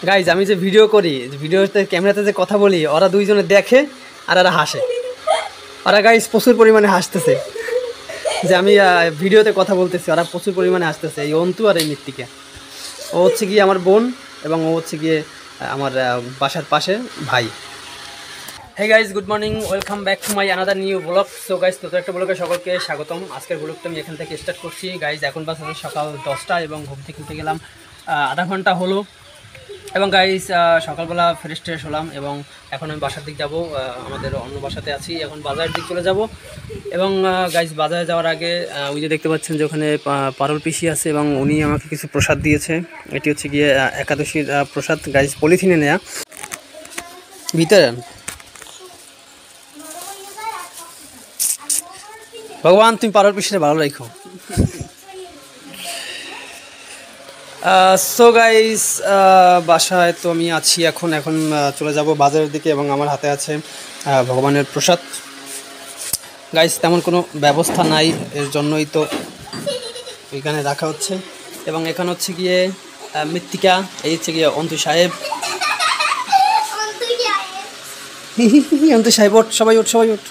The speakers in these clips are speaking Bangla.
গাইজ আমি যে ভিডিও করি, ভিডিওতে ক্যামেরাতে যে কথা বলি, ওরা দুইজনে দেখে আর ওরা হাসে। ওরা গাইজ প্রচুর পরিমাণে হাসতেছে যে আমি ভিডিওতে কথা বলতেছি, ওরা প্রচুর পরিমাণে হাসতেছে। এই অন্তু আর এই মৃত্তিকা, ও হচ্ছে গিয়ে আমার বোন এবং ও হচ্ছে গিয়ে আমার বাসার পাশে ভাই। Hey guys, good morning, welcome back to my another new blog. So guys, নতুন একটা ব্লগে সকলকে স্বাগতম। আজকের ব্লগটা আমি এখান থেকে স্টার্ট করছি। গাইজ এখন বাজে সকাল 10টা এবং ঘুম থেকে উঠে গেলাম আধা ঘন্টা হলো। এবং গাইজ সকালবেলা ফ্রেশ ট্রেশ হলাম এবং এখন আমি বাসার দিক যাব। আমাদের অন্য বাসাতে আছি, এখন বাজারের দিক চলে যাব। এবং গাইজ বাজারে যাওয়ার আগে ওই যে দেখতে পাচ্ছেন যে ওখানে পারুল পিসি আছে এবং উনি আমাকে কিছু প্রসাদ দিয়েছে। এটি হচ্ছে গিয়ে একাদশীর প্রসাদ। গাইজ পলিথিনে নেয়া ভিতরে। ভগবান তুমি পারুল পিসিটা ভালো রাখো। সো গাইস, বাসায় তো আমি আছি এখন চলে যাব বাজারের দিকে এবং আমার হাতে আছে ভগবানের প্রসাদ। গাইস তেমন কোনো ব্যবস্থা নাই, এর জন্যই তো এখানে রাখা হচ্ছে। এবং এখানে হচ্ছে গিয়ে মৃত্তিকা, এই হচ্ছে গিয়ে অন্তু সাহেব। অন্তু সাহেব ওঠ, সবাই ওঠ, সবাই ওঠ।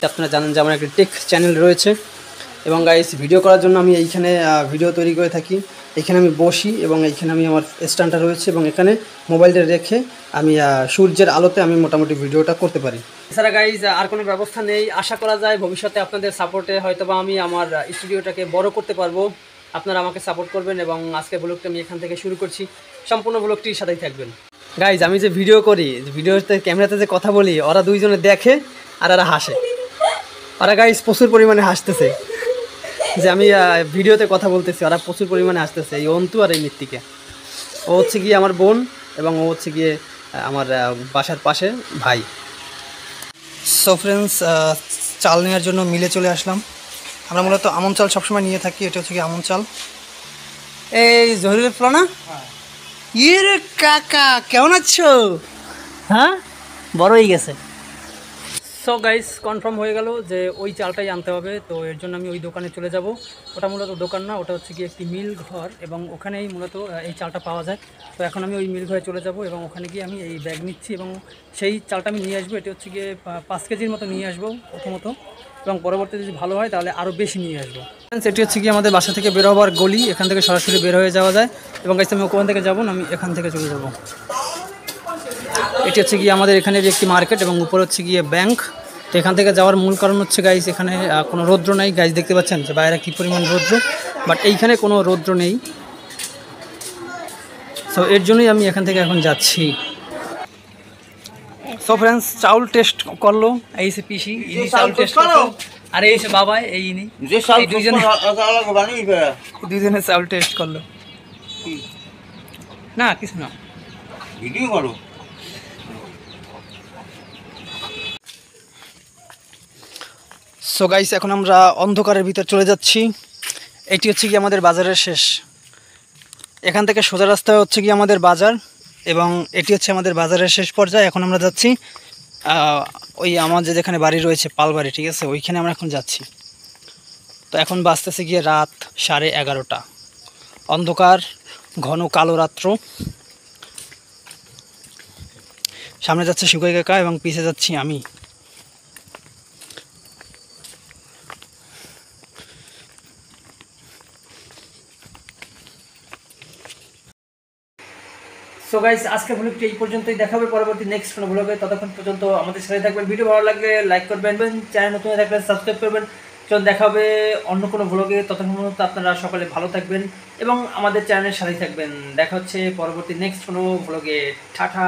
আপনারা জানেন যে আমার একটা টেক চ্যানেল রয়েছে এবং গাইস ভিডিও করার জন্য আমি এইখানে ভিডিও তৈরি করে থাকি। এখানে আমি বসি এবং এইখানে আমি আমার স্ট্যান্ডটা রয়েছে এবং এখানে মোবাইলটা রেখে আমি সূর্যের আলোতে আমি মোটামুটি ভিডিওটা করতে পারি। এছাড়া গাইস আর কোনো ব্যবস্থা নেই। আশা করা যায় ভবিষ্যতে আপনাদের সাপোর্টে হয়তোবা আমি আমার স্টুডিওটাকে বড় করতে পারবো। আপনারা আমাকে সাপোর্ট করবেন এবং আজকে ব্লগটা আমি এখান থেকে শুরু করছি। সম্পূর্ণ ব্লগটির সাথেই থাকবেন। গাইস আমি যে ভিডিও করি, ভিডিওতে ক্যামেরাতে যে কথা বলি, ওরা দুইজনে দেখে আর ওরা হাসে। ওরা গাইস প্রচুর পরিমাণে হাসতেছে যে আমি ভিডিওতে কথা বলতেছি, ওরা প্রচুর পরিমাণে আসতেছে। এই অন্তু আর এই মৃত্তিকা, ও হচ্ছে গিয়ে আমার বোন এবং ও হচ্ছে গিয়ে আমার বাসার পাশে ভাই। সো ফ্রেন্ডস, চাল নেওয়ার জন্য মিলে চলে আসলাম। আমরা মূলত আমন চাল সবসময় নিয়ে থাকি। এটা হচ্ছে গিয়ে আমন চাল। এই জহিরুল ফ্লানা, ইয়ে রে কাকা, কেমন আছো? হ্যাঁ, বড় হয়ে গেছে। সো গাইস কনফার্ম হয়ে গেল যে ওই চালটাই আনতে হবে। তো এর জন্য আমি ওই দোকানে চলে যাব। ওটা মূলত দোকান না, ওটা হচ্ছে কি একটি মিল ঘর এবং ওখানেই মূলত এই চালটা পাওয়া যায়। তো এখন আমি ওই মিল ঘরে চলে যাব এবং ওখানে গিয়ে আমি এই ব্যাগ নিচ্ছি এবং সেই চালটা আমি নিয়ে আসবো। এটি হচ্ছে গিয়ে 5 কেজির মতো নিয়ে আসবো প্রথমত, এবং পরবর্তীতে যদি ভালো হয় তাহলে আরও বেশি নিয়ে আসবো। এটি হচ্ছে কি আমাদের বাসা থেকে বের হওয়ার গলি, এখান থেকে সরাসরি বের হয়ে যাওয়া যায়। এবং গাইস আমি ওখান থেকে যাবো না, আমি এখান থেকে চলে যাব। এটি হচ্ছে গিয়ে আমাদের এখানে একটি মার্কেট এবং উপরে হচ্ছে গিয়ে ব্যাংক। তো এখান থেকে যাওয়ার মূল কারণ হচ্ছে গাইস এখানে কোনো রৌদ্র নাই। গাইস দেখতে পাচ্ছেন যে বাইরে কী পরিমাণ রৌদ্র, বাট এইখানে কোনো রৌদ্র নেই। সো এর জন্যই আমি এখান থেকে এখন যাচ্ছি। সো ফ্রেন্ডস, চাউল টেস্ট করলো এই সে পিসি, ইনি চাউল টেস্ট করলো, আর এই সে বাবা, এই ইনি দুইজনে চাউল টেস্ট করলো। না কিছু না, ভিডিও করো। সো গাইস এখন আমরা অন্ধকারের ভিতর চলে যাচ্ছি। এটি হচ্ছে কি আমাদের বাজারের শেষ। এখান থেকে সোজা রাস্তায় হচ্ছে কি আমাদের বাজার এবং এটি হচ্ছে আমাদের বাজারের শেষ পর্যায়ে। এখন আমরা যাচ্ছি ওই আমাদের যেখানে বাড়ি রয়েছে পালবাড়ি, ঠিক আছে, ওইখানে আমরা এখন যাচ্ছি। তো এখন বাজতেছে গিয়ে রাত 11:30। অন্ধকার, ঘন কালো রাত্র। সামনে যাচ্ছে সুগাই কাকা এবং পিছে যাচ্ছি আমি। সো গাইস আজকের ব্লগটি এই পর্যন্তই, দেখাবে পরবর্তী নেক্সট কোনো ব্লগে। ততক্ষণ পর্যন্ত আমাদের সাথে থাকবেন। ভিডিও ভালো লাগলে লাইক করবেন, চ্যানেল নতুন থাকলে সাবস্ক্রাইব করবেন। চলুন দেখা হবে অন্য কোনো ব্লগে। ততক্ষণ পর্যন্ত আপনারা সকলে ভালো থাকবেন এবং আমাদের চ্যানেলের সাথেই থাকবেন। দেখা হচ্ছে পরবর্তী নেক্সট কোনো ব্লগে। টাটা।